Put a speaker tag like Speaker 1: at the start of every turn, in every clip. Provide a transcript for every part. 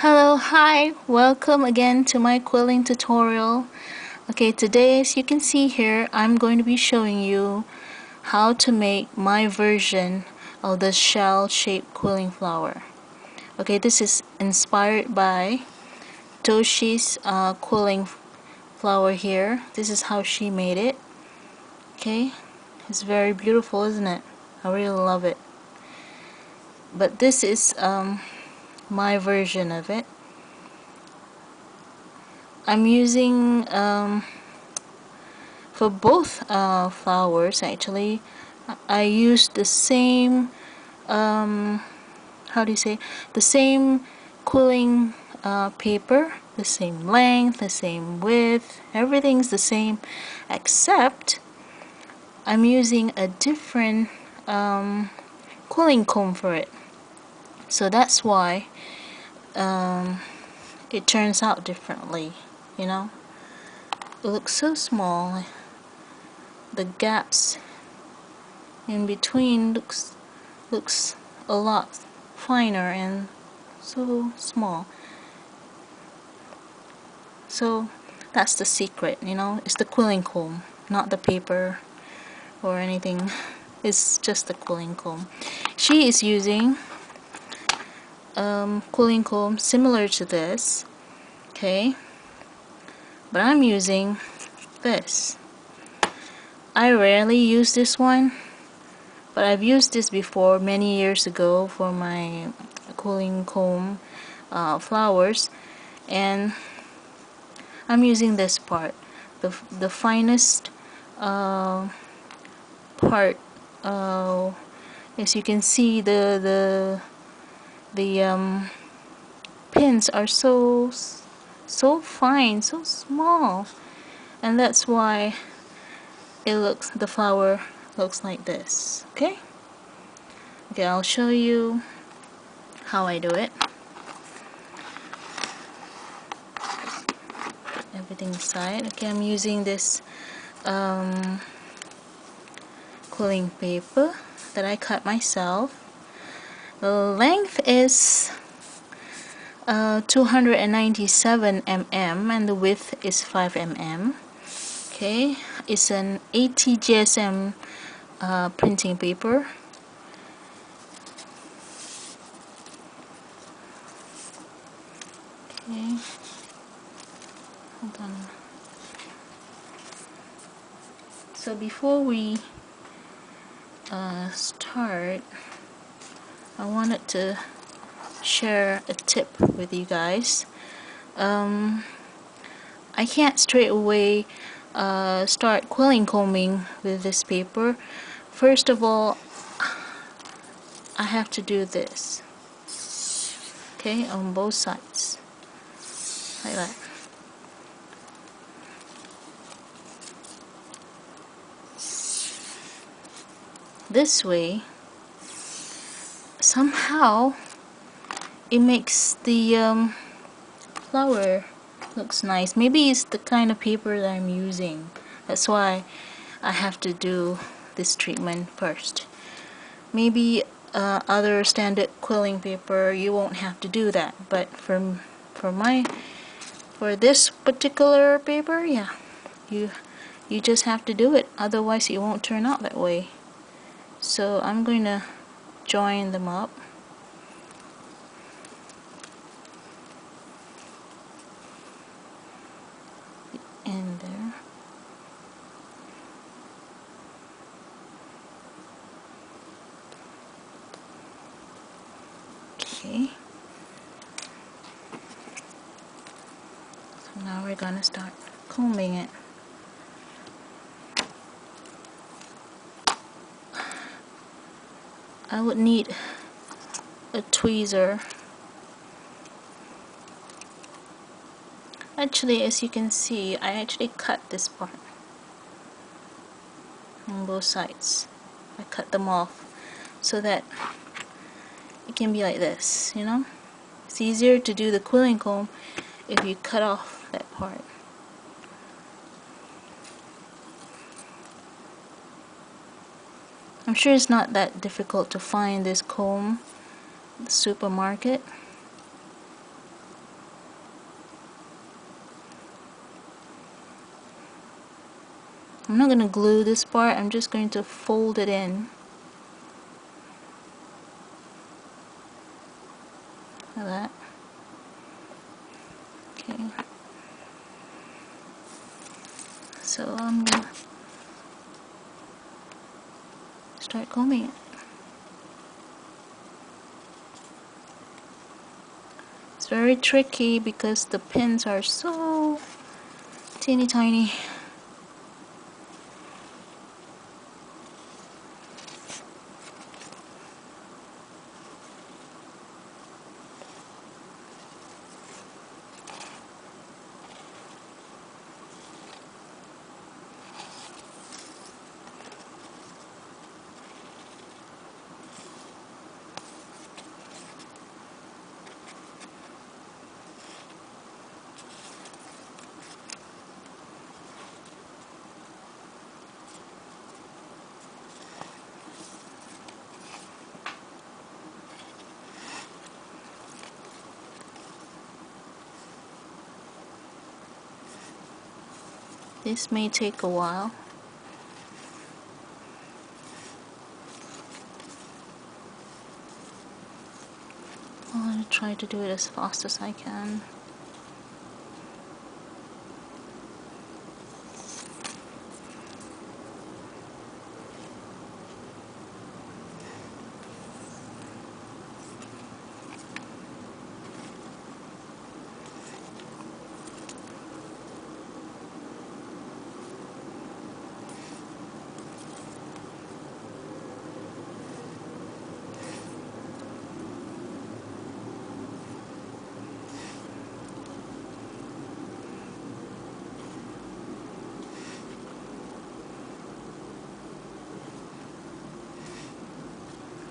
Speaker 1: Hello, hi, welcome again to my quilling tutorial. Okay, today as you can see here, I'm going to be showing you how to make my version of the shell-shaped quilling flower. Okay, this is inspired by Toshi's quilling flower here. This is how she made it. Okay, it's very beautiful, isn't it? I really love it. But this is my version of it. I'm using for both flowers actually I used the same how do you say, the same quilling paper, the same length, the same width, everything's the same, except I'm using a different quilling comb for it, so that's why it turns out differently, you know. It looks so small, the gaps in between looks a lot finer and so small. So that's the secret, you know. It's the quilling comb, not the paper or anything. It's just the quilling comb. She is using quilling comb similar to this, okay, but I'm using this. I rarely use this one, but I've used this before many years ago for my quilling comb flowers, and I'm using this part, the finest part. As you can see, the pins are so fine, so small, and that's why the flower looks like this. Okay, I'll show you how I do it. Everything aside. Okay, I'm using this quilling paper that I cut myself. The length is 297 mm and the width is 5 mm. Okay, it's an 80 GSM printing paper. Okay, hold on. So before we start, I wanted to share a tip with you guys. I can't straight away start quilling combing with this paper. First of all, I have to do this, okay, on both sides, like that. This way, somehow it makes the flower looks nice. Maybe it's the kind of paper that I'm using. That's why I have to do this treatment first. Maybe other standard quilling paper you won't have to do that, but for this particular paper, yeah, you just have to do it, otherwise it won't turn out that way. So I'm going to join them up. In there. Okay. So now we're gonna start combing it. I would need a tweezer. Actually, as you can see, I actually cut this part on both sides. I cut them off so that it can be like this, you know. It's easier to do the quilling comb if you cut off that part. I'm sure it's not that difficult to find this comb at the supermarket. I'm not going to glue this part, I'm just going to fold it in. Like that. Okay. So I'm going to start combing it. It's very tricky because the pins are so teeny tiny. This may take a while. I'm going to try to do it as fast as I can.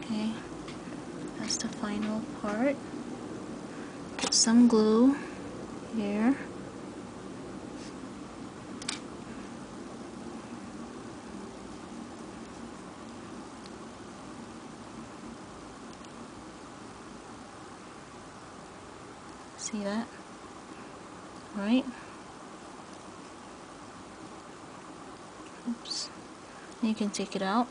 Speaker 1: Okay, that's the final part. Put some glue here. See that? Right? Oops. You can take it out.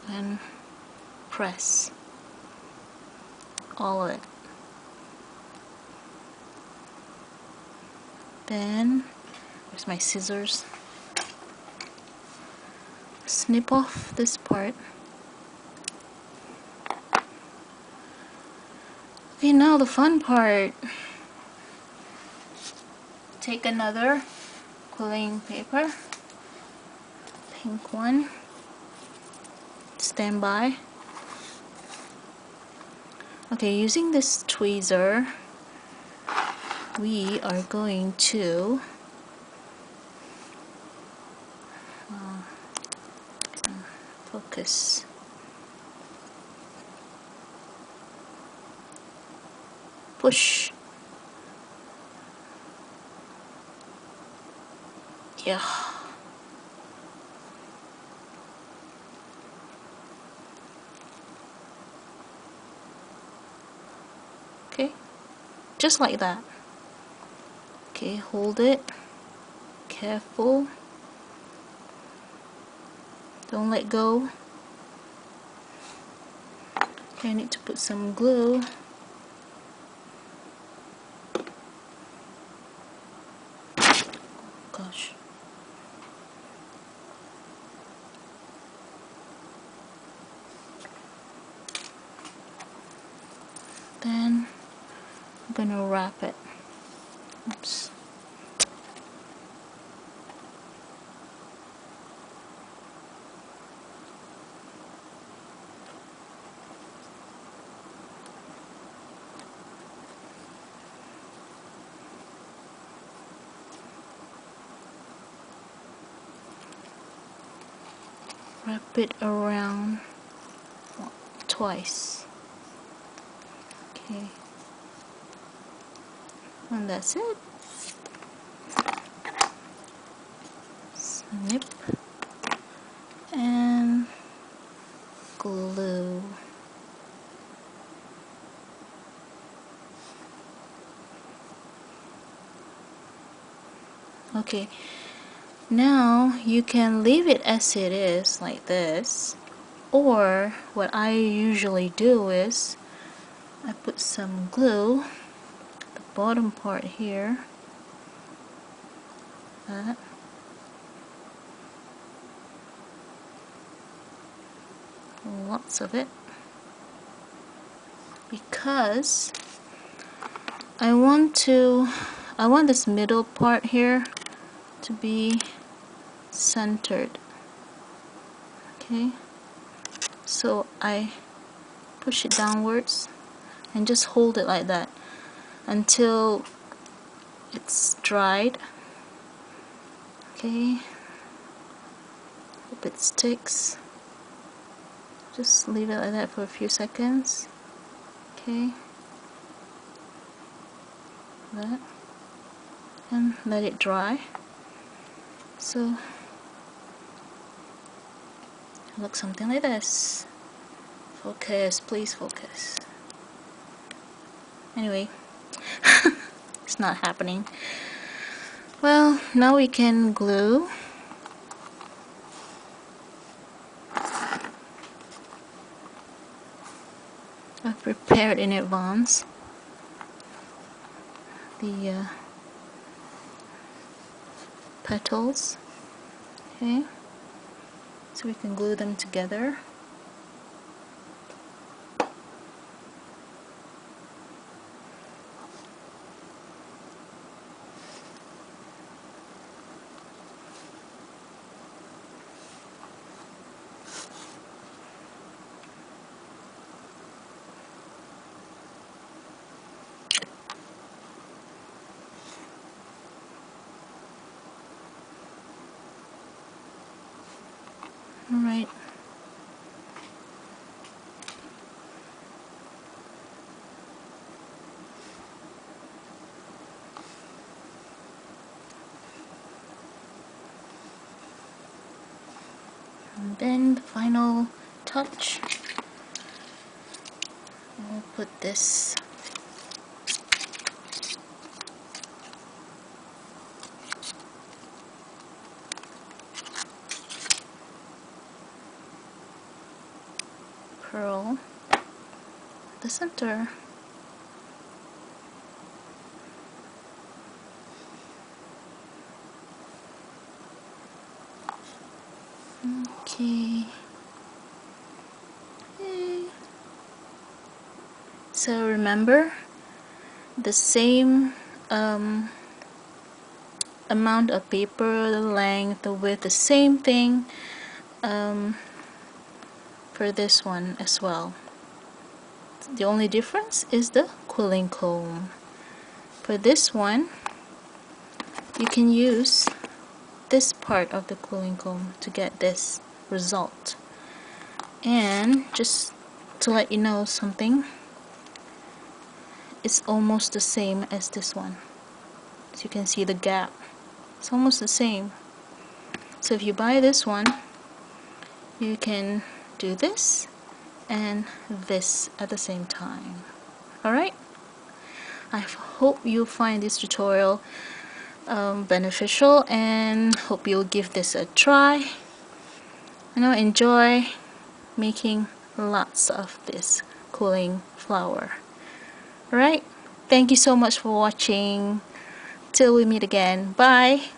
Speaker 1: And press all of it. Then, where's my scissors? Snip off this part. Okay, now the fun part. Take another quilling paper, pink one. Stand by. Okay, using this tweezer, we are going to focus. Push. Yeah. Okay, just like that. Okay, hold it. Careful. Don't let go. Okay, I need to put some glue. Gosh. Then I'm gonna wrap it. Oops. Wrap it around twice. Okay. And that's it. Snip and glue. Okay, now you can leave it as it is like this, or what I usually do is I put some glue the bottom part here, that, lots of it, because I want this middle part here to be centered. Okay, so I push it downwards and just hold it like that until it's dried. Okay, hope it sticks. Just leave it like that for a few seconds. Okay, that, and let it dry. So it looks something like this. Focus, please focus. Anyway, it's not happening. Well, now we can glue. I've prepared in advance the petals. Okay, so we can glue them together. Alright. And then the final touch, we'll put this pearl at the center. Okay. Yay. So remember, the same amount of paper, the length, the width, the same thing for this one as well. The only difference is the quilling comb. For this one, you can use this part of the quilling comb to get this result. And just to let you know something, it's almost the same as this one. So you can see the gap. It's almost the same. So if you buy this one, you can do this and this at the same time. Alright? I hope you find this tutorial beneficial, and hope you'll give this a try. Enjoy making lots of this quilling flower. Alright? Thank you so much for watching. Till we meet again. Bye!